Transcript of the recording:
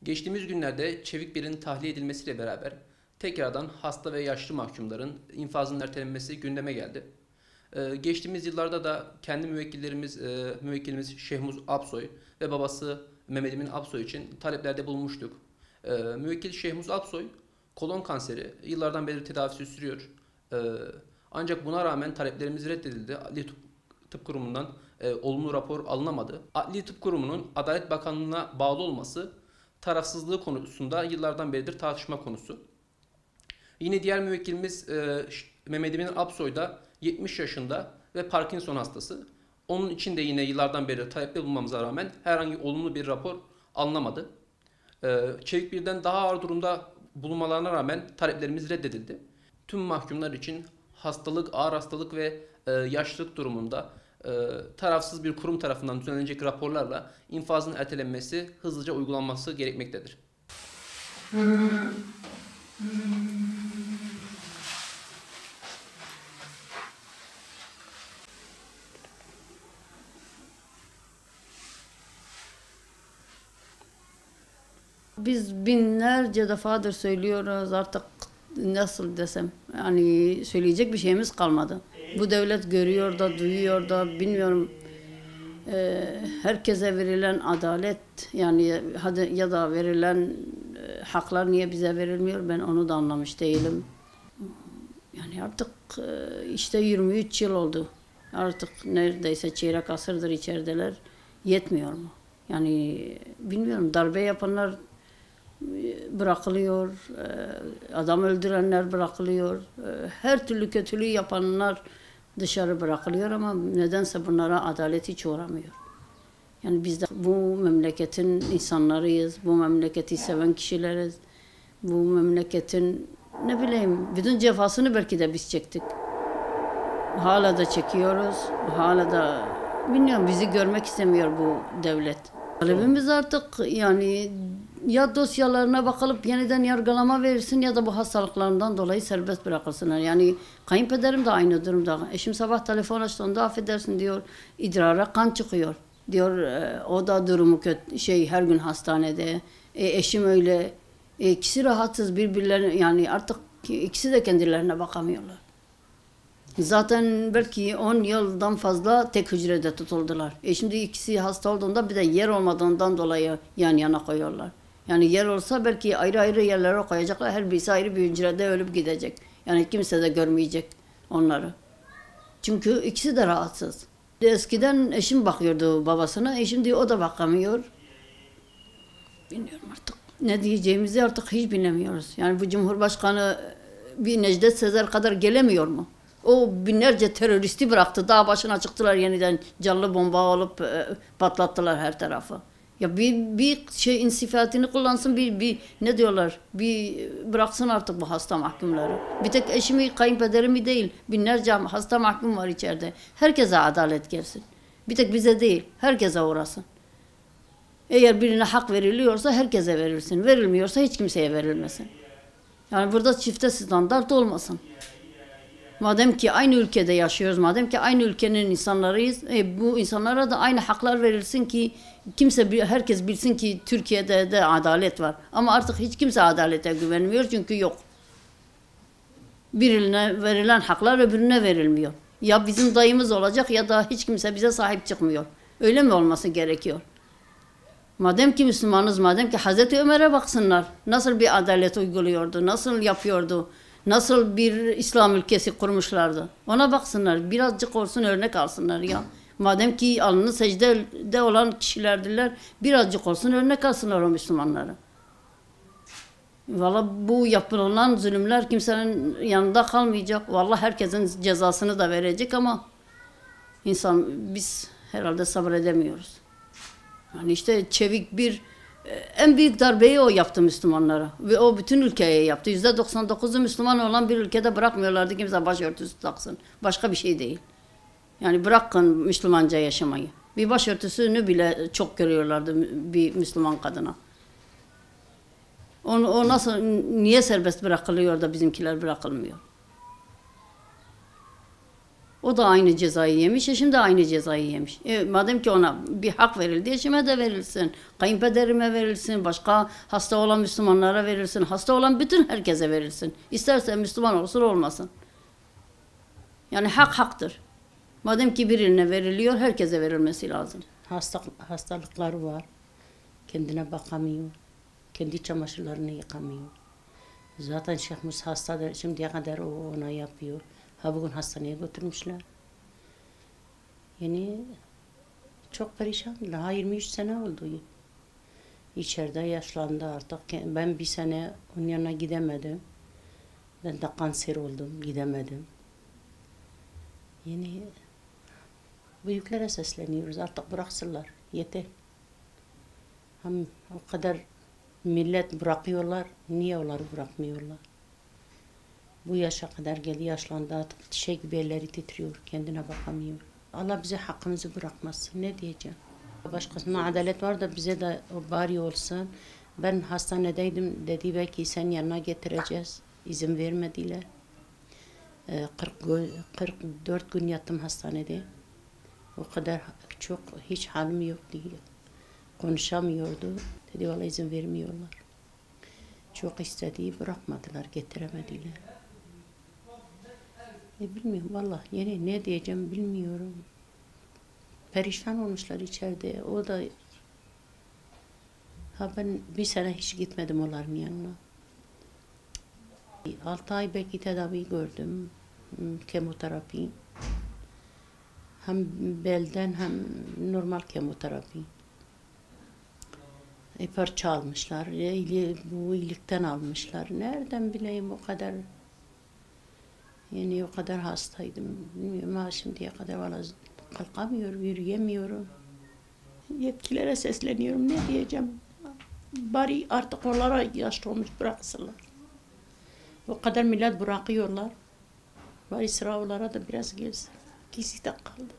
Geçtiğimiz günlerde Çevik 1'in tahliye edilmesiyle beraber tekrardan hasta ve yaşlı mahkumların infazının ertelenmesi gündeme geldi. Geçtiğimiz yıllarda da kendi müvekkilimiz Şehmuz Apsoy ve babası Mehmet Emin Apsoy için taleplerde bulunmuştuk. Müvekkil Şehmuz Apsoy kolon kanseri yıllardan beri tedavisi sürüyor. Ee, Ancak buna rağmen taleplerimiz reddedildi. Adli Tıp Kurumu'ndan olumlu rapor alınamadı. Adli Tıp Kurumu'nun Adalet Bakanlığı'na bağlı olması tarafsızlığı konusunda yıllardan beridir tartışma konusu. Yine diğer müvekkilimiz Mehmet Emin Apsoy da 70 yaşında ve Parkinson hastası. Onun için de yine yıllardan beri talepte bulunmamıza rağmen herhangi olumlu bir rapor alınamadı. Çevik birden daha ağır durumda bulunmalarına rağmen taleplerimiz reddedildi. Tüm mahkumlar için ağır hastalık ve yaşlılık durumunda tarafsız bir kurum tarafından düzenlenecek raporlarla infazın ertelenmesi hızlıca uygulanması gerekmektedir. Biz binlerce defadır söylüyoruz, artık nasıl desem, yani söyleyecek bir şeyimiz kalmadı. Bu devlet görüyor da duyuyor da bilmiyorum, herkese verilen adalet yani ya da verilen haklar niye bize verilmiyor, ben onu da anlamış değilim. Yani artık işte 23 yıl oldu, artık neredeyse çeyrek asırdır içerideler, yetmiyor mu? Yani bilmiyorum, darbe yapanlar bırakılıyor, adam öldürenler bırakılıyor, her türlü kötülüğü yapanlar dışarı bırakılıyor ama nedense bunlara adalet hiç uğramıyor. Yani biz de bu memleketin insanlarıyız, bu memleketi seven kişileriz, bu memleketin ne bileyim bütün cefasını belki de biz çektik. Hala da çekiyoruz, hala da bilmiyorum, bizi görmek istemiyor bu devlet. Talebimiz artık yani ya dosyalarına bakılıp yeniden yargılama verirsin ya da bu hastalıklarından dolayı serbest bırakılsınlar. Yani kayınpederim de aynı durumda. Eşim sabah telefon açtığında affedersin diyor, idrara kan çıkıyor. Diyor o da durumu kötü, her gün hastanede. Eşim öyle. İkisi rahatsız birbirlerine, yani artık ikisi de kendilerine bakamıyorlar. Zaten belki 10 yıldan fazla tek hücrede tutuldular. Şimdi ikisi hasta olduğunda bir de yer olmadığından dolayı yan yana koyuyorlar. Yani yer olsa belki ayrı ayrı yerlere koyacaklar. Her birisi ayrı bir hücrede ölüp gidecek. Yani kimse de görmeyecek onları. Çünkü ikisi de rahatsız. Eskiden eşim bakıyordu babasına. Şimdi o da bakamıyor. Bilmiyorum artık. Ne diyeceğimizi artık hiç bilemiyoruz. Yani bu Cumhurbaşkanı bir Necdet Sezer kadar gelemiyor mu? O binlerce teröristi bıraktı. Dağ başına çıktılar, yeniden canlı bomba alıp patlattılar her tarafı. Ya bir şey insifatini kullansın, bir ne diyorlar? Bir bıraksın artık bu hasta mahkumları. Bir tek eşimi, kayınpederimi değil, binlerce hasta mahkum var içeride. Herkese adalet gelsin. Bir tek bize değil, herkese uğrasın. Eğer birine hak veriliyorsa herkese verilsin. Verilmiyorsa hiç kimseye verilmesin. Yani burada çifte standart olmasın. Madem ki aynı ülkede yaşıyoruz, madem ki aynı ülkenin insanlarıyız, bu insanlara da aynı haklar verilsin ki herkes bilsin ki Türkiye'de de adalet var. Ama artık hiç kimse adalete güvenmiyor çünkü yok. Birine verilen haklar öbürüne verilmiyor. Ya bizim dayımız olacak ya da hiç kimse bize sahip çıkmıyor. Öyle mi olması gerekiyor? Madem ki Müslümanız, madem ki Hazreti Ömer'e baksınlar. Nasıl bir adalet uyguluyordu, nasıl yapıyordu, nasıl bir İslam ülkesi kurmuşlardı. Ona baksınlar, birazcık olsun örnek alsınlar ya. Madem ki alnı secdede olan kişilerdiler, birazcık olsun örnek alsınlar o Müslümanları. Vallahi bu yapılan zulümler kimsenin yanında kalmayacak. Vallahi herkesin cezasını da verecek ama biz herhalde sabredemiyoruz. Yani işte Çevik bir en büyük darbeyi o yaptı Müslümanlara ve o bütün ülkeye yaptı. %99'u Müslüman olan bir ülkede bırakmıyorlardı kimse başörtüsü taksın. Başka bir şey değil. Yani bırakın Müslümanca yaşamayı. Bir başörtüsünü bile çok görüyorlardı bir Müslüman kadına. O niye serbest bırakılıyor da bizimkiler bırakılmıyor? O da aynı cezayı yemiş, eşim de aynı cezayı yemiş. Madem ki ona bir hak verildi, eşime de verilsin, kayınpederime verilsin, başka hasta olan Müslümanlara verilsin, hasta olan bütün herkese verilsin. İsterse Müslüman olsun olmasın. Yani hak haktır. Madem ki birine veriliyor, herkese verilmesi lazım. Hastalıkları var. Kendine bakamıyor. Kendi çamaşırlarını yıkamıyor. Zaten Şeyh Musa hastadır. Şimdiye kadar o ona yapıyor. Ha bugün hastaneye götürmüşler. Yani çok perişan. Daha 23 sene oldu. İçeride yaşlandı artık. Ben bir sene onun yanına gidemedim. Ben de kanser oldum. Gidemedim. Yani büyüklere sesleniyoruz. Artık bıraksınlar. Yeter. Hem o kadar millet bırakıyorlar. Niye onları bırakmıyorlar? Bu yaşa kadar geldi, yaşlandı artık. Şey gibi elleri titriyor. Kendine bakamıyor. Allah bize hakkımızı bırakmasın. Ne diyeceğim? Başkasına adalet var da bize de o bari olsun. Ben hastanedeydim. Dedi belki sen yanına getireceğiz. İzin vermediler. 44 gün yattım hastanede. O kadar çok hiç halim yok diye. Konuşamıyordu. Dedi vallahi izin vermiyorlar. Çok istediği bırakmadılar, getiremediler. Bilmiyorum vallahi yani ne diyeceğim bilmiyorum. Perişan olmuşlar içeride. O da ben bir sene hiç gitmedim onların yanına. 6 ay belki tedavi gördüm. Kemoterapi. Hem belden hem normal kemoterapi. Parça almışlar. Bu iyilikten almışlar. Nereden bileyim o kadar. Yani o kadar hastaydım. Bilmiyorum ha şimdiye kadar vallahi kalkamıyorum, yürüyemiyorum. Yetkililere sesleniyorum. Ne diyeceğim? Bari artık onlara yaşlı olmuş bıraksınlar. O kadar millet bırakıyorlar. Bari sıra onlara da biraz gelsin. İkisi de kaldı.